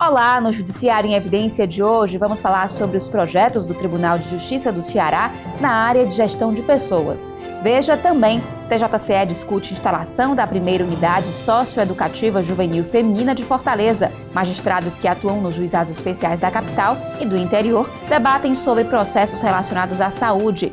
Olá, no Judiciário em Evidência de hoje vamos falar sobre os projetos do Tribunal de Justiça do Ceará na área de gestão de pessoas. Veja também, TJCE discute instalação da primeira unidade socioeducativa juvenil feminina de Fortaleza. Magistrados que atuam nos juizados especiais da capital e do interior debatem sobre processos relacionados à saúde.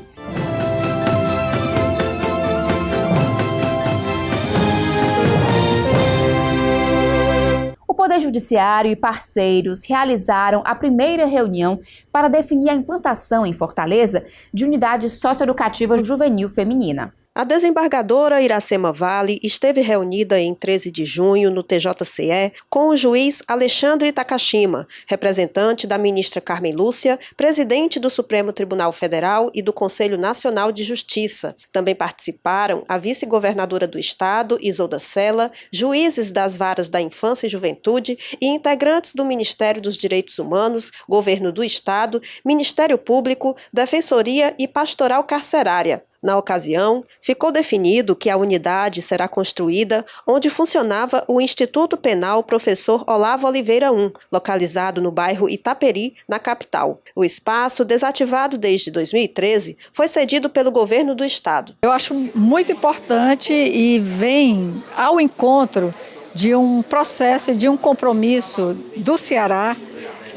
O Poder Judiciário e parceiros realizaram a primeira reunião para definir a implantação em Fortaleza de unidade socioeducativa juvenil feminina. A desembargadora Iracema Vale esteve reunida em 13 de junho no TJCE com o juiz Alexandre Takashima, representante da ministra Carmen Lúcia, presidente do Supremo Tribunal Federal e do Conselho Nacional de Justiça. Também participaram a vice-governadora do estado, Isolda Sela, juízes das varas da Infância e Juventude e integrantes do Ministério dos Direitos Humanos, Governo do Estado, Ministério Público, Defensoria e Pastoral Carcerária. Na ocasião, ficou definido que a unidade será construída onde funcionava o Instituto Penal Professor Olavo Oliveira I, localizado no bairro Itaperi, na capital. O espaço, desativado desde 2013, foi cedido pelo governo do estado. Eu acho muito importante e vem ao encontro de um processo, de um compromisso do Ceará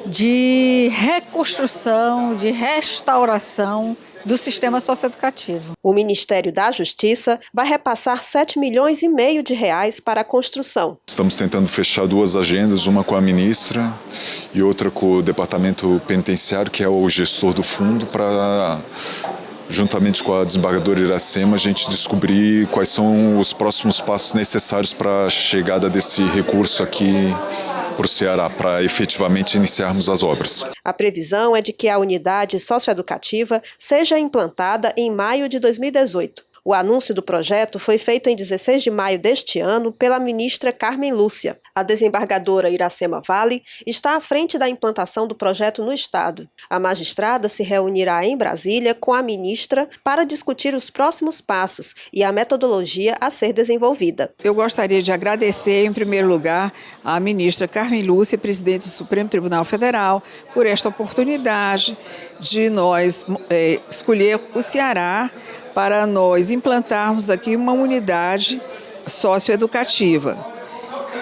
de reconstrução, de restauração do sistema socioeducativo. O Ministério da Justiça vai repassar 7,5 milhões de reais para a construção. Estamos tentando fechar duas agendas, uma com a ministra e outra com o Departamento Penitenciário, que é o gestor do fundo, para, juntamente com a desembargadora Iracema, a gente descobrir quais são os próximos passos necessários para a chegada desse recurso aqui para o Ceará, para efetivamente iniciarmos as obras. A previsão é de que a unidade socioeducativa seja implantada em maio de 2018. O anúncio do projeto foi feito em 16 de maio deste ano pela ministra Carmen Lúcia. A desembargadora Iracema Vale está à frente da implantação do projeto no estado. A magistrada se reunirá em Brasília com a ministra para discutir os próximos passos e a metodologia a ser desenvolvida. Eu gostaria de agradecer, em primeiro lugar, à ministra Carmen Lúcia, presidente do Supremo Tribunal Federal, por esta oportunidade de nós escolher o Ceará para nós implantarmos aqui uma unidade socioeducativa.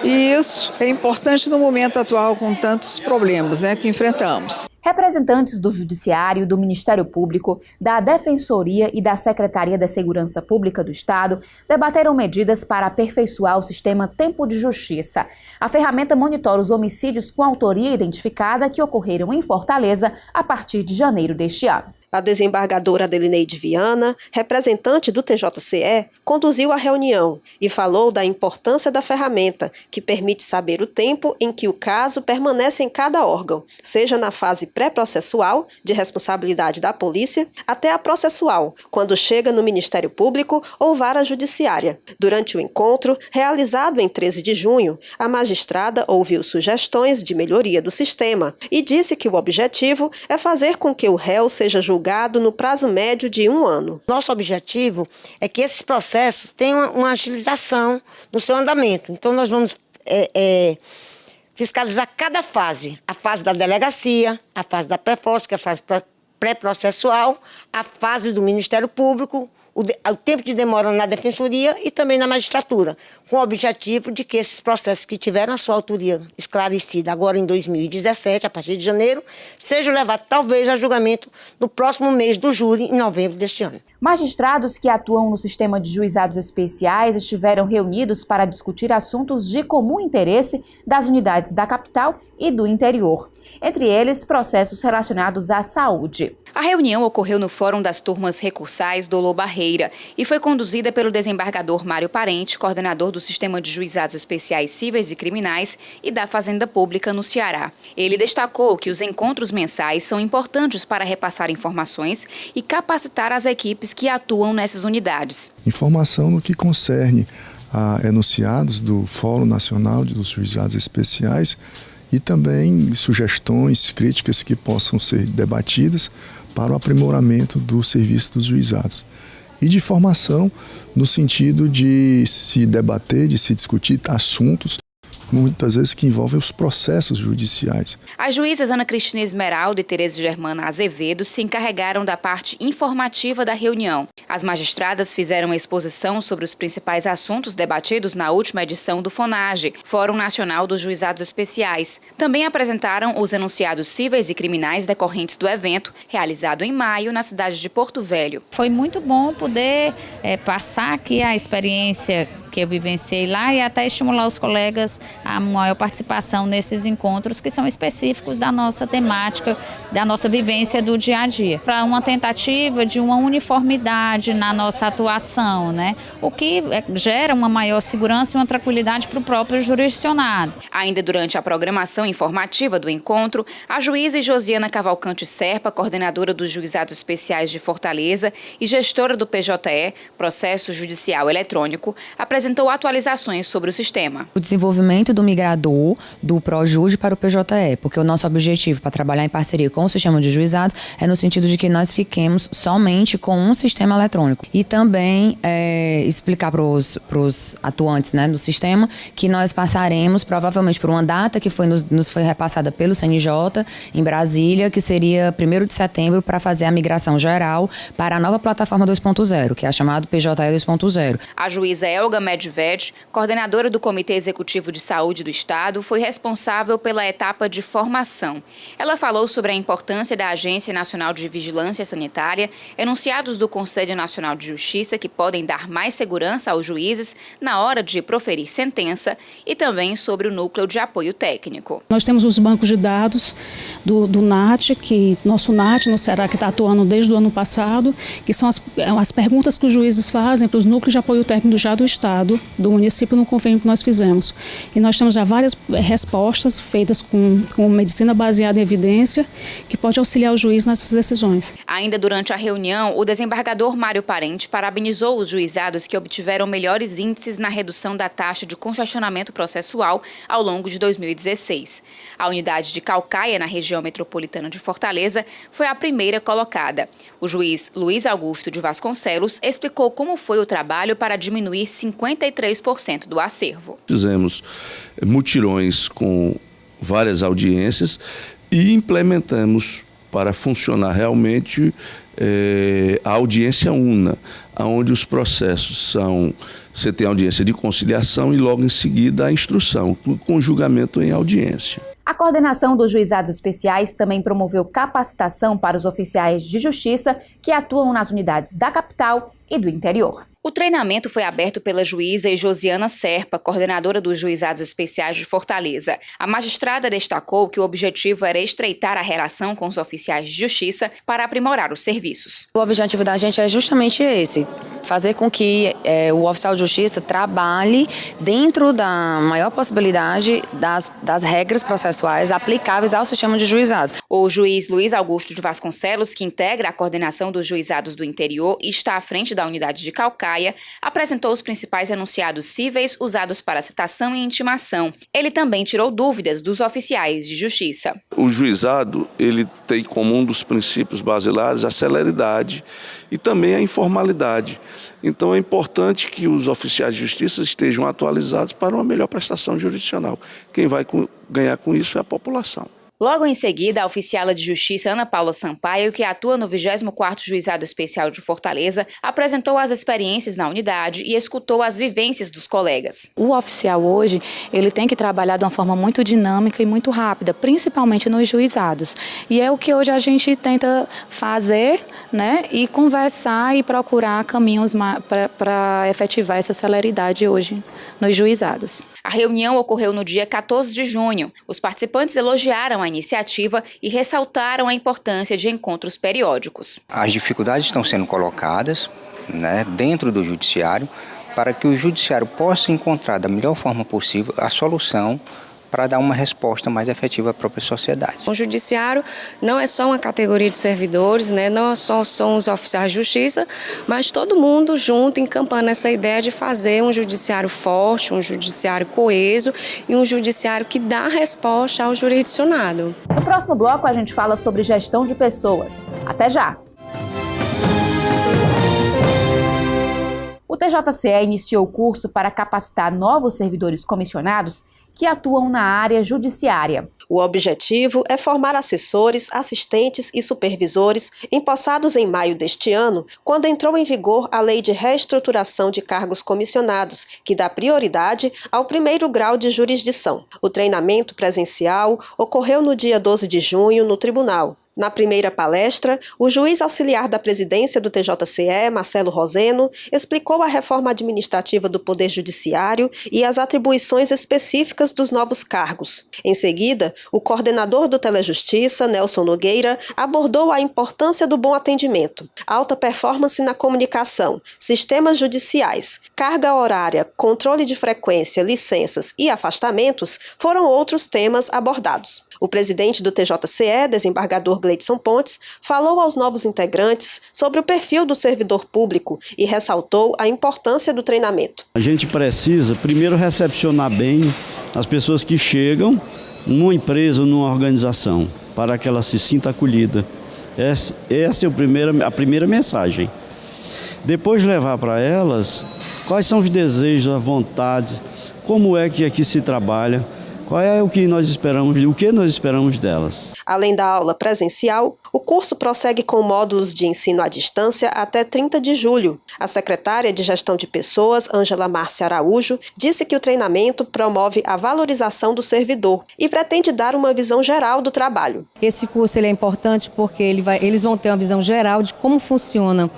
E isso é importante no momento atual com tantos problemas que enfrentamos. Representantes do Judiciário, do Ministério Público, da Defensoria e da Secretaria da Segurança Pública do Estado debateram medidas para aperfeiçoar o sistema Tempo de Justiça. A ferramenta monitora os homicídios com autoria identificada que ocorreram em Fortaleza a partir de janeiro deste ano. A desembargadora Adelineide Viana, representante do TJCE, conduziu a reunião e falou da importância da ferramenta, que permite saber o tempo em que o caso permanece em cada órgão, seja na fase pré-processual, de responsabilidade da polícia, até a processual, quando chega no Ministério Público ou vara judiciária. Durante o encontro, realizado em 13 de junho, a magistrada ouviu sugestões de melhoria do sistema e disse que o objetivo é fazer com que o réu seja julgado no prazo médio de 1 ano. Nosso objetivo é que esses processos tenham uma agilização no seu andamento. Então, nós vamos fiscalizar cada fase. A fase da delegacia, a fase da pré-fossa, que é a fase pré-processual, a fase do Ministério Público, o tempo de demora na Defensoria e também na magistratura, com o objetivo de que esses processos que tiveram a sua autoria esclarecida agora em 2017, a partir de janeiro, sejam levados talvez a julgamento no próximo mês do júri, em novembro deste ano. Magistrados que atuam no sistema de juizados especiais estiveram reunidos para discutir assuntos de comum interesse das unidades da capital e do interior, entre eles processos relacionados à saúde. A reunião ocorreu no Fórum das Turmas Recursais Dolor Barreira e foi conduzida pelo desembargador Mário Parente, coordenador do Sistema de Juizados Especiais Cíveis e Criminais e da Fazenda Pública no Ceará. Ele destacou que os encontros mensais são importantes para repassar informações e capacitar as equipes que atuam nessas unidades. Informação no que concerne a enunciados do Fórum Nacional dos Juizados Especiais e também sugestões, críticas que possam ser debatidas para o aprimoramento do serviço dos juizados. E de formação no sentido de se debater, de se discutir assuntos muitas vezes que envolvem os processos judiciais. As juízas Ana Cristina Esmeralda e Tereza Germana Azevedo se encarregaram da parte informativa da reunião. As magistradas fizeram uma exposição sobre os principais assuntos debatidos na última edição do FONAGE, Fórum Nacional dos Juizados Especiais. Também apresentaram os enunciados cíveis e criminais decorrentes do evento, realizado em maio na cidade de Porto Velho. Foi muito bom poder passar aqui a experiência que eu vivenciei lá e até estimular os colegas a maior participação nesses encontros que são específicos da nossa temática, da nossa vivência do dia a dia, para uma tentativa de uma uniformidade na nossa atuação, né? O que gera uma maior segurança e uma tranquilidade para o próprio jurisdicionado. Ainda durante a programação informativa do encontro, a juíza Josiana Cavalcante Serpa, coordenadora dos Juizados Especiais de Fortaleza e gestora do PJE, Processo Judicial Eletrônico, apresentou atualizações sobre o sistema. O desenvolvimento do migrador do ProJude para o PJE, porque o nosso objetivo para trabalhar em parceria com o sistema de juizados é no sentido de que nós fiquemos somente com um sistema eletrônico. E também explicar para os atuantes, né, do sistema que nós passaremos provavelmente por uma data que nos foi repassada pelo CNJ em Brasília, que seria 1º de setembro, para fazer a migração geral para a nova plataforma 2.0, que é a chamada PJE 2.0. A juíza Elga Medved, coordenadora do Comitê Executivo de Saúde do Estado, foi responsável pela etapa de formação. Ela falou sobre a importância da Agência Nacional de Vigilância Sanitária, enunciados do Conselho Nacional de Justiça que podem dar mais segurança aos juízes na hora de proferir sentença e também sobre o Núcleo de Apoio Técnico. Nós temos os bancos de dados do NAT, que nosso NAT no Ceará, que está atuando desde o ano passado, que são as perguntas que os juízes fazem para os núcleos de apoio técnico já do Estado, do município, no convênio que nós fizemos. E nós temos já várias respostas feitas com medicina baseada em evidência, que pode auxiliar o juiz nessas decisões. Ainda durante a reunião, o desembargador Mário Parente parabenizou os juizados que obtiveram melhores índices na redução da taxa de congestionamento processual ao longo de 2016. A unidade de Caucaia, na região metropolitana de Fortaleza, foi a primeira colocada. O juiz Luiz Augusto de Vasconcelos explicou como foi o trabalho para diminuir 53% do acervo. Fizemos mutirões com várias audiências e implementamos para funcionar realmente a audiência una, onde os processos são... Você tem audiência de conciliação e logo em seguida a instrução, com julgamento em audiência. A coordenação dos juizados especiais também promoveu capacitação para os oficiais de justiça que atuam nas unidades da capital e do interior. O treinamento foi aberto pela juíza Josiana Serpa, coordenadora dos Juizados Especiais de Fortaleza. A magistrada destacou que o objetivo era estreitar a relação com os oficiais de justiça para aprimorar os serviços. O objetivo da gente é justamente esse, fazer com que o oficial de justiça trabalhe dentro da maior possibilidade das regras processuais aplicáveis ao sistema de juizados. O juiz Luiz Augusto de Vasconcelos, que integra a coordenação dos juizados do interior e está à frente da unidade de Caucaia, apresentou os principais enunciados cíveis usados para citação e intimação. Ele também tirou dúvidas dos oficiais de justiça. O juizado, ele tem como um dos princípios basilares a celeridade e também a informalidade. Então é importante que os oficiais de justiça estejam atualizados para uma melhor prestação jurisdicional. Quem vai ganhar com isso é a população. Logo em seguida, a oficiala de justiça Ana Paula Sampaio, que atua no 24º Juizado Especial de Fortaleza, apresentou as experiências na unidade e escutou as vivências dos colegas. O oficial hoje, ele tem que trabalhar de uma forma muito dinâmica e muito rápida, principalmente nos juizados. E é o que hoje a gente tenta fazer, né, e conversar e procurar caminhos para efetivar essa celeridade hoje nos juizados. A reunião ocorreu no dia 14 de junho. Os participantes elogiaram a iniciativa e ressaltaram a importância de encontros periódicos. As dificuldades estão sendo colocadas, né, dentro do judiciário para que o judiciário possa encontrar da melhor forma possível a solução para dar uma resposta mais efetiva à própria sociedade. O judiciário não é só uma categoria de servidores, né? Não só são os oficiais de justiça, mas todo mundo junto encampando essa ideia de fazer um judiciário forte, um judiciário coeso e um judiciário que dá resposta ao jurisdicionado. No próximo bloco a gente fala sobre gestão de pessoas. Até já! O TJCE iniciou o curso para capacitar novos servidores comissionados que atuam na área judiciária. O objetivo é formar assessores, assistentes e supervisores empossados em maio deste ano, quando entrou em vigor a Lei de Reestruturação de Cargos Comissionados, que dá prioridade ao primeiro grau de jurisdição. O treinamento presencial ocorreu no dia 12 de junho no tribunal. Na primeira palestra, o juiz auxiliar da presidência do TJCE, Marcelo Roseno, explicou a reforma administrativa do Poder Judiciário e as atribuições específicas dos novos cargos. Em seguida, o coordenador do Telejustiça, Nelson Nogueira, abordou a importância do bom atendimento, alta performance na comunicação, sistemas judiciais, carga horária, controle de frequência, licenças e afastamentos foram outros temas abordados. O presidente do TJCE, desembargador Gleidson Pontes, falou aos novos integrantes sobre o perfil do servidor público e ressaltou a importância do treinamento. A gente precisa primeiro recepcionar bem as pessoas que chegam numa empresa ou numa organização, para que ela se sinta acolhida. Essa é a primeira mensagem. Depois levar para elas quais são os desejos, as vontades, como é que aqui se trabalha, qual é o que nós esperamos delas. Além da aula presencial, o curso prossegue com módulos de ensino à distância até 30 de julho. A secretária de Gestão de Pessoas, Ângela Márcia Araújo, disse que o treinamento promove a valorização do servidor e pretende dar uma visão geral do trabalho. Esse curso é importante porque eles vão ter uma visão geral de como funciona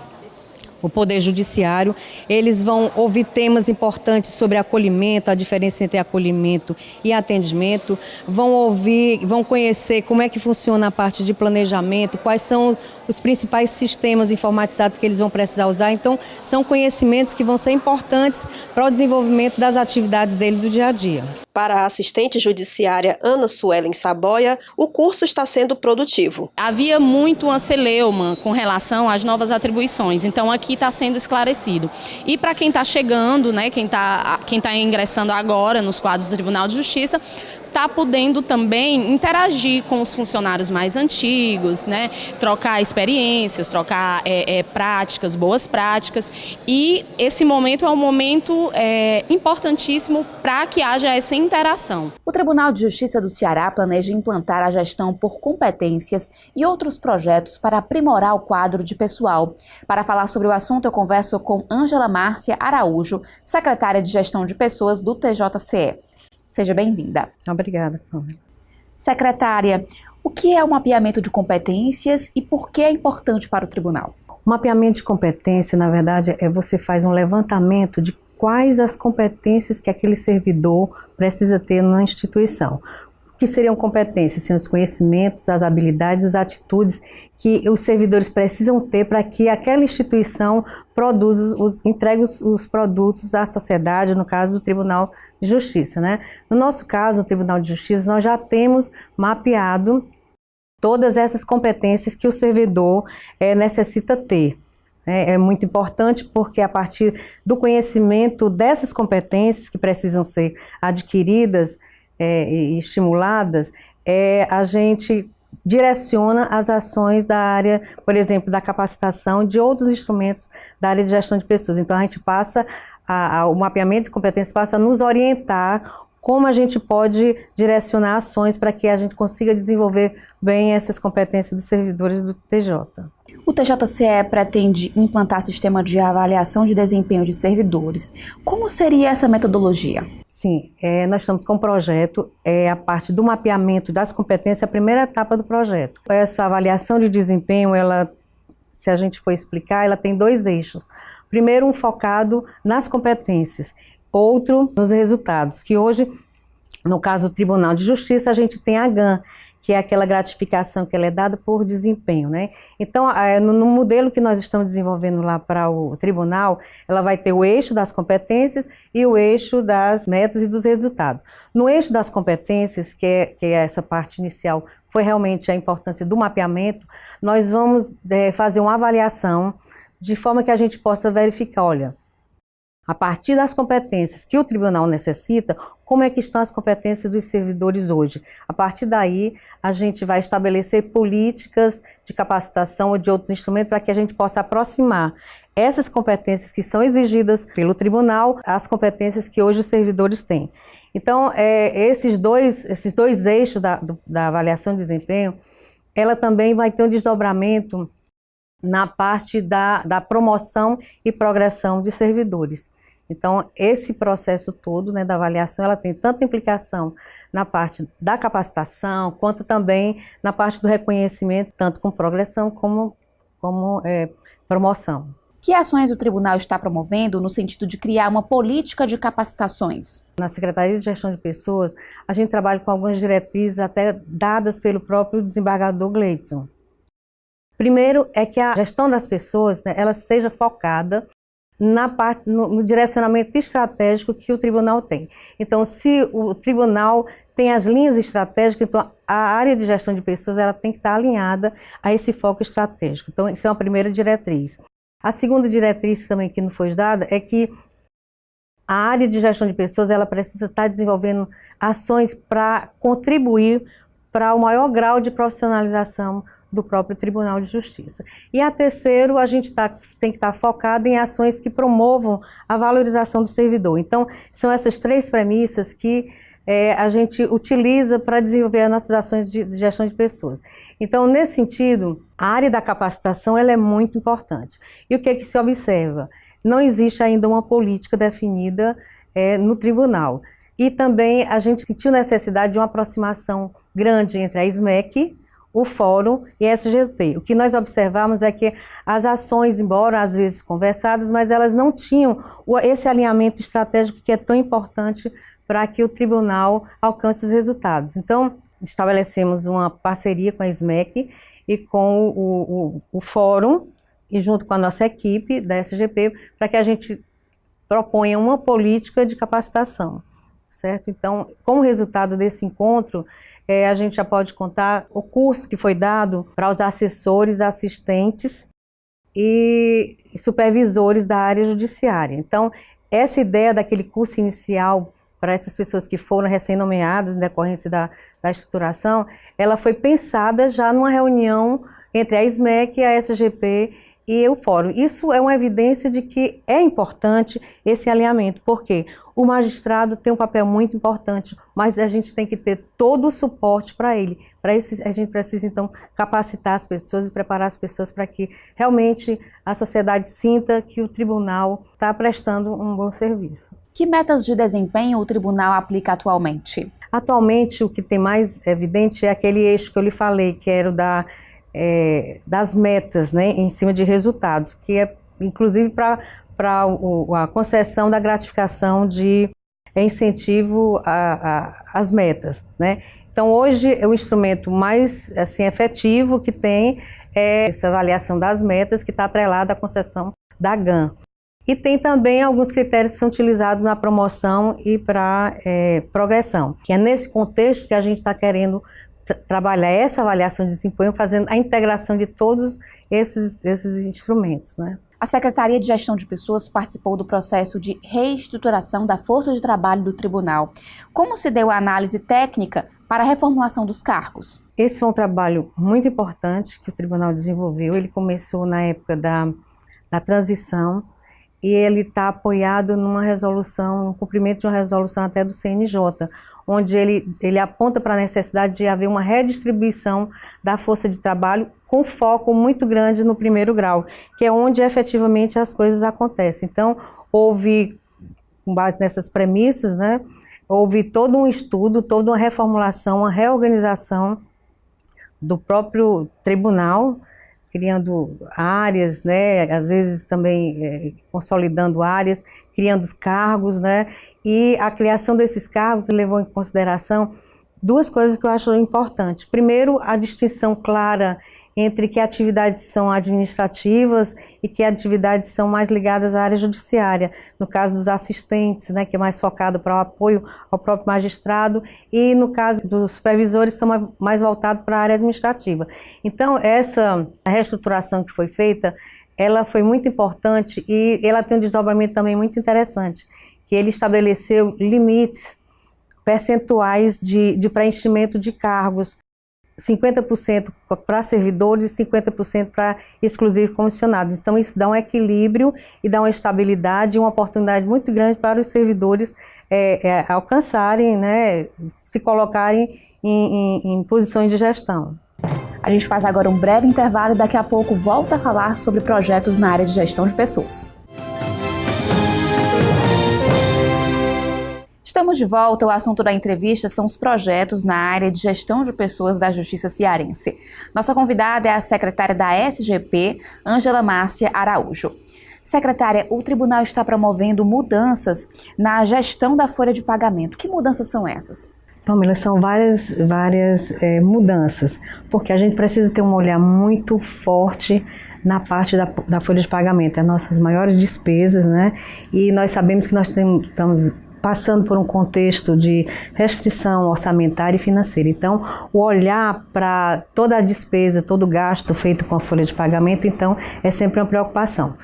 o Poder Judiciário. Eles vão ouvir temas importantes sobre acolhimento, a diferença entre acolhimento e atendimento, vão conhecer como é que funciona a parte de planejamento, quais são os principais sistemas informatizados que eles vão precisar usar. Então, são conhecimentos que vão ser importantes para o desenvolvimento das atividades dele do dia a dia. Para a assistente judiciária Ana Suelen Saboia, o curso está sendo produtivo. Havia muito uma celeuma com relação às novas atribuições, então aqui está sendo esclarecido. E para quem está chegando, né, quem tá ingressando agora nos quadros do Tribunal de Justiça, está podendo também interagir com os funcionários mais antigos, né? Trocar experiências, trocar práticas, boas práticas. E esse momento é um momento importantíssimo para que haja essa interação. O Tribunal de Justiça do Ceará planeja implantar a gestão por competências e outros projetos para aprimorar o quadro de pessoal. Para falar sobre o assunto, eu converso com Ângela Márcia Araújo, secretária de Gestão de Pessoas do TJCE. Seja bem-vinda. Obrigada. Secretária, o que é o mapeamento de competências e por que é importante para o tribunal? O mapeamento de competência, na verdade, você faz um levantamento de quais as competências que aquele servidor precisa ter na instituição. O que seriam competências? São os conhecimentos, as habilidades, as atitudes que os servidores precisam ter para que aquela instituição entregue os produtos à sociedade, no caso do Tribunal de Justiça, né? No nosso caso, no Tribunal de Justiça, nós já temos mapeado todas essas competências que o servidor necessita ter. É muito importante porque a partir do conhecimento dessas competências que precisam ser adquiridas e estimuladas, a gente direciona as ações da área, por exemplo, da capacitação de outros instrumentos da área de gestão de pessoas. Então a gente passa, o mapeamento de competências passa a nos orientar como a gente pode direcionar ações para que a gente consiga desenvolver bem essas competências dos servidores do TJ. O TJCE pretende implantar sistema de avaliação de desempenho de servidores. Como seria essa metodologia? Sim, nós estamos com um projeto, a parte do mapeamento das competências, a primeira etapa do projeto. Essa avaliação de desempenho, se a gente for explicar, ela tem 2 eixos. Primeiro, um focado nas competências, outro nos resultados, que hoje, no caso do Tribunal de Justiça, a gente tem a GAN, que é aquela gratificação que ela é dada por desempenho, né? Então, no modelo que nós estamos desenvolvendo lá para o tribunal, ela vai ter o eixo das competências e o eixo das metas e dos resultados. No eixo das competências, que é essa parte inicial, foi realmente a importância do mapeamento, nós vamos fazer uma avaliação de forma que a gente possa verificar, olha, a partir das competências que o tribunal necessita, como é que estão as competências dos servidores hoje. A partir daí, a gente vai estabelecer políticas de capacitação ou de outros instrumentos para que a gente possa aproximar essas competências que são exigidas pelo tribunal às competências que hoje os servidores têm. Então, esses dois eixos da avaliação de desempenho, ela também vai ter um desdobramento na parte da promoção e progressão de servidores. Então, esse processo todo, né, da avaliação, ela tem tanta implicação na parte da capacitação, quanto também na parte do reconhecimento, tanto com progressão como promoção. Que ações o tribunal está promovendo no sentido de criar uma política de capacitações? Na Secretaria de Gestão de Pessoas, a gente trabalha com algumas diretrizes até dadas pelo próprio desembargador Gleidson. Primeiro é que a gestão das pessoas, né, ela seja focada no direcionamento estratégico que o tribunal tem. Então, se o tribunal tem as linhas estratégicas, então a área de gestão de pessoas ela tem que estar alinhada a esse foco estratégico. Então, isso é uma primeira diretriz. A segunda diretriz também que não foi dada é que a área de gestão de pessoas ela precisa estar desenvolvendo ações para contribuir para o maior grau de profissionalização do próprio Tribunal de Justiça. E a terceiro, a gente tem que estar focado em ações que promovam a valorização do servidor. Então, são essas três premissas que a gente utiliza para desenvolver as nossas ações de gestão de pessoas. Então, nesse sentido, a área da capacitação ela é muito importante. E o que é que se observa? Não existe ainda uma política definida no tribunal. E também a gente sentiu necessidade de uma aproximação grande entre a SMEC, o Fórum e a SGP. O que nós observamos é que as ações, embora às vezes conversadas, mas elas não tinham esse alinhamento estratégico que é tão importante para que o tribunal alcance os resultados. Então, estabelecemos uma parceria com a SMEC e com o Fórum, e junto com a nossa equipe da SGP, para que a gente proponha uma política de capacitação, certo? Então, como resultado desse encontro, a gente já pode contar o curso que foi dado para os assessores, assistentes e supervisores da área judiciária. Então, essa ideia daquele curso inicial para essas pessoas que foram recém-nomeadas em decorrência da estruturação, ela foi pensada já numa reunião entre a SMEC, a SGP e o Fórum. Isso é uma evidência de que é importante esse alinhamento, porque o magistrado tem um papel muito importante, mas a gente tem que ter todo o suporte para ele. Para isso, a gente precisa, então, capacitar as pessoas e preparar as pessoas para que realmente a sociedade sinta que o tribunal está prestando um bom serviço. Que metas de desempenho o tribunal aplica atualmente? Atualmente, o que tem mais evidente é aquele eixo que eu lhe falei, que era o das metas, né, em cima de resultados, que é inclusive para a concessão da gratificação de incentivo às metas, né? Então, hoje, o instrumento mais assim, efetivo que tem é essa avaliação das metas, que está atrelada à concessão da GAN. E tem também alguns critérios que são utilizados na promoção e para progressão, que é nesse contexto que a gente está querendo trabalhar essa avaliação de desempenho, fazendo a integração de todos esses instrumentos, né? A Secretaria de Gestão de Pessoas participou do processo de reestruturação da força de trabalho do tribunal. Como se deu a análise técnica para a reformulação dos cargos? Esse foi um trabalho muito importante que o tribunal desenvolveu. Ele começou na época da transição e ele está apoiado numa resolução, no cumprimento de uma resolução até do CNJ, onde ele aponta para a necessidade de haver uma redistribuição da força de trabalho com foco muito grande no primeiro grau, que é onde efetivamente as coisas acontecem. Então, houve, com base nessas premissas, né, houve todo um estudo, toda uma reformulação, uma reorganização do próprio tribunal, criando áreas, né, às vezes também consolidando áreas, criando os cargos, né, e a criação desses cargos levou em consideração duas coisas que eu acho importantes. Primeiro, a distinção clara entre que atividades são administrativas e que atividades são mais ligadas à área judiciária. No caso dos assistentes, né, que é mais focado para o apoio ao próprio magistrado, e no caso dos supervisores, são mais voltados para a área administrativa. Então, essa reestruturação que foi feita, ela foi muito importante e ela tem um desdobramento também muito interessante, que ele estabeleceu limites percentuais de preenchimento de cargos, 50% para servidores e 50% para exclusivo comissionados. Então isso dá um equilíbrio e dá uma estabilidade e uma oportunidade muito grande para os servidores alcançarem, né, se colocarem em posições de gestão. A gente faz agora um breve intervalo e daqui a pouco volta a falar sobre projetos na área de gestão de pessoas. Estamos de volta. O assunto da entrevista são os projetos na área de gestão de pessoas da Justiça Cearense. Nossa convidada é a secretária da SGP, Ângela Márcia Araújo. Secretária, o tribunal está promovendo mudanças na gestão da folha de pagamento. Que mudanças são essas? Pamela, são várias mudanças, porque a gente precisa ter um olhar muito forte na parte da folha de pagamento, as nossas maiores despesas, né? E nós sabemos que nós estamos passando por um contexto de restrição orçamentária e financeira. Então, o olhar para toda a despesa, todo o gasto feito com a folha de pagamento, então, é sempre uma preocupação.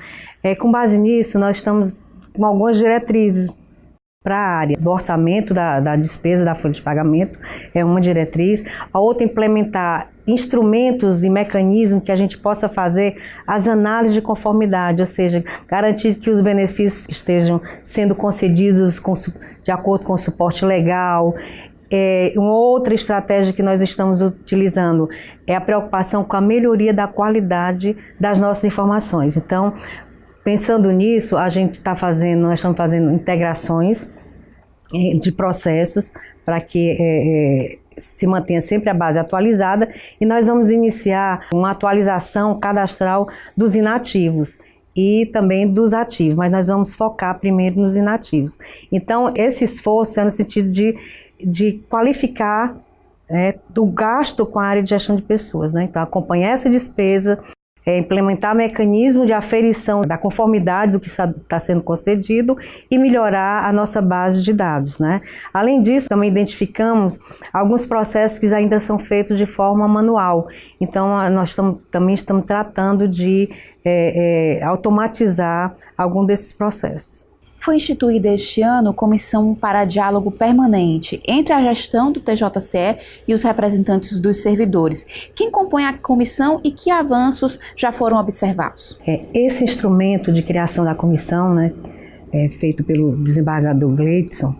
Com base nisso, nós estamos com algumas diretrizes para a área do orçamento da despesa da folha de pagamento, é uma diretriz. A outra, implementar instrumentos e mecanismos que a gente possa fazer as análises de conformidade, ou seja, garantir que os benefícios estejam sendo concedidos de acordo com o suporte legal. Uma outra estratégia que nós estamos utilizando é a preocupação com a melhoria da qualidade das nossas informações. Então, pensando nisso, nós estamos fazendo integrações de processos para que se mantenha sempre a base atualizada, e nós vamos iniciar uma atualização cadastral dos inativos e também dos ativos, mas nós vamos focar primeiro nos inativos. Então, esse esforço é no sentido de qualificar do gasto com a área de gestão de pessoas, né? Então, acompanhar essa despesa, implementar mecanismo de aferição da conformidade do que está sendo concedido e melhorar a nossa base de dados, né? Além disso, também identificamos alguns processos que ainda são feitos de forma manual. Então, nós também estamos tratando de automatizar algum desses processos. Foi instituída este ano Comissão para Diálogo Permanente entre a gestão do TJCE e os representantes dos servidores. Quem compõe a comissão e que avanços já foram observados? Esse instrumento de criação da comissão, né, feito pelo desembargador Gleidson,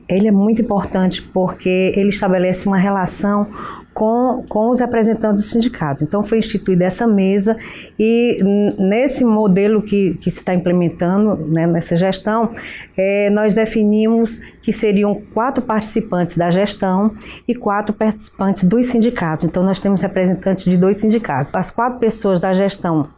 ele é muito importante porque ele estabelece uma relação com os representantes do sindicato. Então, foi instituída essa mesa e nesse modelo que se está implementando, né, nessa gestão, nós definimos que seriam 4 participantes da gestão e 4 participantes dos sindicatos. Então, nós temos representantes de 2 sindicatos. As 4 pessoas da gestão,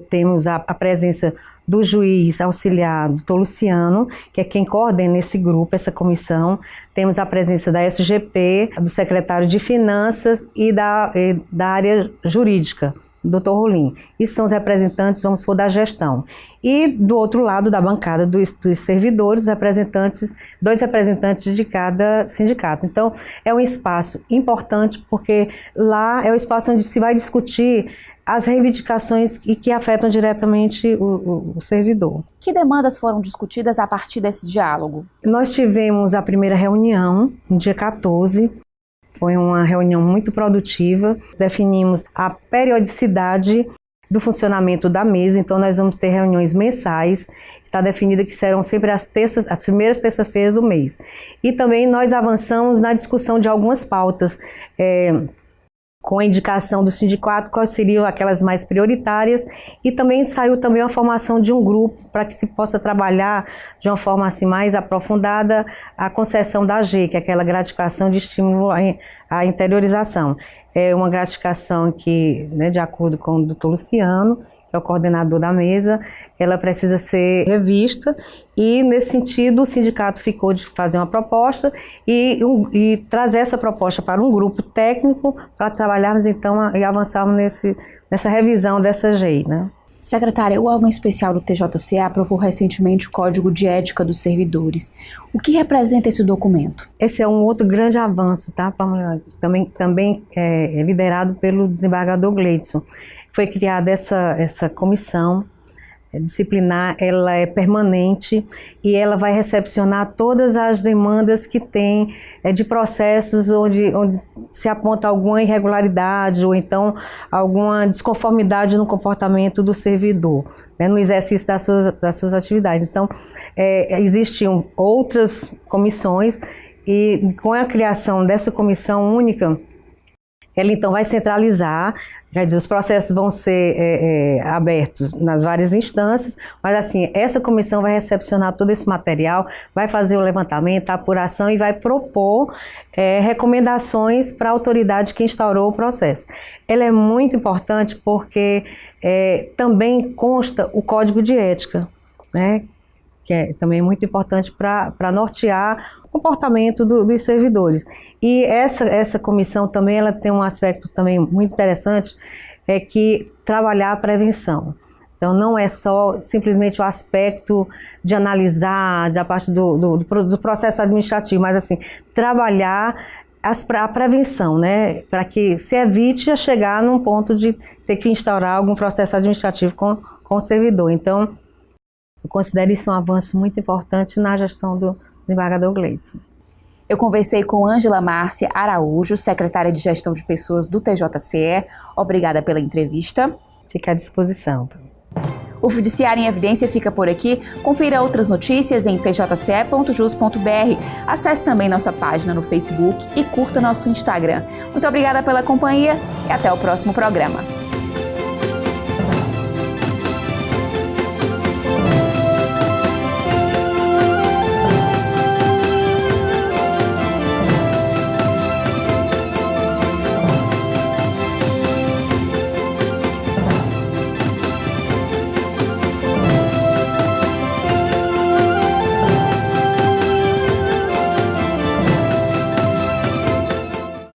temos a presença do juiz auxiliar, doutor Luciano, que é quem coordena esse grupo, essa comissão. Temos a presença da SGP, do secretário de Finanças e da área jurídica, doutor Rolim. Isso são os representantes, vamos supor, da gestão. E do outro lado da bancada dos servidores, 2 representantes de cada sindicato. Então, é um espaço importante porque lá é o espaço onde se vai discutir as reivindicações e que afetam diretamente o servidor. Que demandas foram discutidas a partir desse diálogo? Nós tivemos a primeira reunião no dia 14, foi uma reunião muito produtiva, definimos a periodicidade do funcionamento da mesa, então nós vamos ter reuniões mensais, está definida que serão sempre as primeiras terças-feiras do mês. E também nós avançamos na discussão de algumas pautas, com a indicação do sindicato, quais seriam aquelas mais prioritárias, e também saiu também a formação de um grupo para que se possa trabalhar de uma forma assim mais aprofundada a concessão da G, que é aquela gratificação de estímulo à interiorização. É uma gratificação que, né, de acordo com o doutor Luciano, que é o coordenador da mesa, ela precisa ser revista e, nesse sentido, o sindicato ficou de fazer uma proposta e trazer essa proposta para um grupo técnico para trabalharmos, então, e avançarmos nessa revisão dessa GEI, né? Secretária, o órgão especial do TJCE aprovou recentemente o Código de Ética dos Servidores. O que representa esse documento? Esse é um outro grande avanço, tá? Também é liderado pelo desembargador Gleidson. Foi criada essa comissão disciplinar, ela é permanente e ela vai recepcionar todas as demandas que tem de processos onde se aponta alguma irregularidade ou então alguma desconformidade no comportamento do servidor, né, no exercício das suas atividades. Então, existiam outras comissões e com a criação dessa comissão única, ela então vai centralizar, quer dizer, os processos vão ser abertos nas várias instâncias, mas assim, essa comissão vai recepcionar todo esse material, vai fazer o levantamento, a apuração e vai propor recomendações para a autoridade que instaurou o processo. Ela é muito importante porque também consta o código de ética, né? Que é também muito importante para nortear o comportamento dos servidores. E essa comissão também ela tem um aspecto também muito interessante, é que trabalhar a prevenção. Então não é só simplesmente o aspecto de analisar da parte do processo administrativo, mas assim, trabalhar a prevenção, né, para que se evite a chegar num ponto de ter que instaurar algum processo administrativo com o servidor. Então, eu considero isso um avanço muito importante na gestão do desembargador Gleidson. Eu conversei com Ângela Márcia Araújo, secretária de Gestão de Pessoas do TJCE. Obrigada pela entrevista. Fica à disposição. O Judiciário em Evidência fica por aqui. Confira outras notícias em tjce.jus.br. Acesse também nossa página no Facebook e curta nosso Instagram. Muito obrigada pela companhia e até o próximo programa.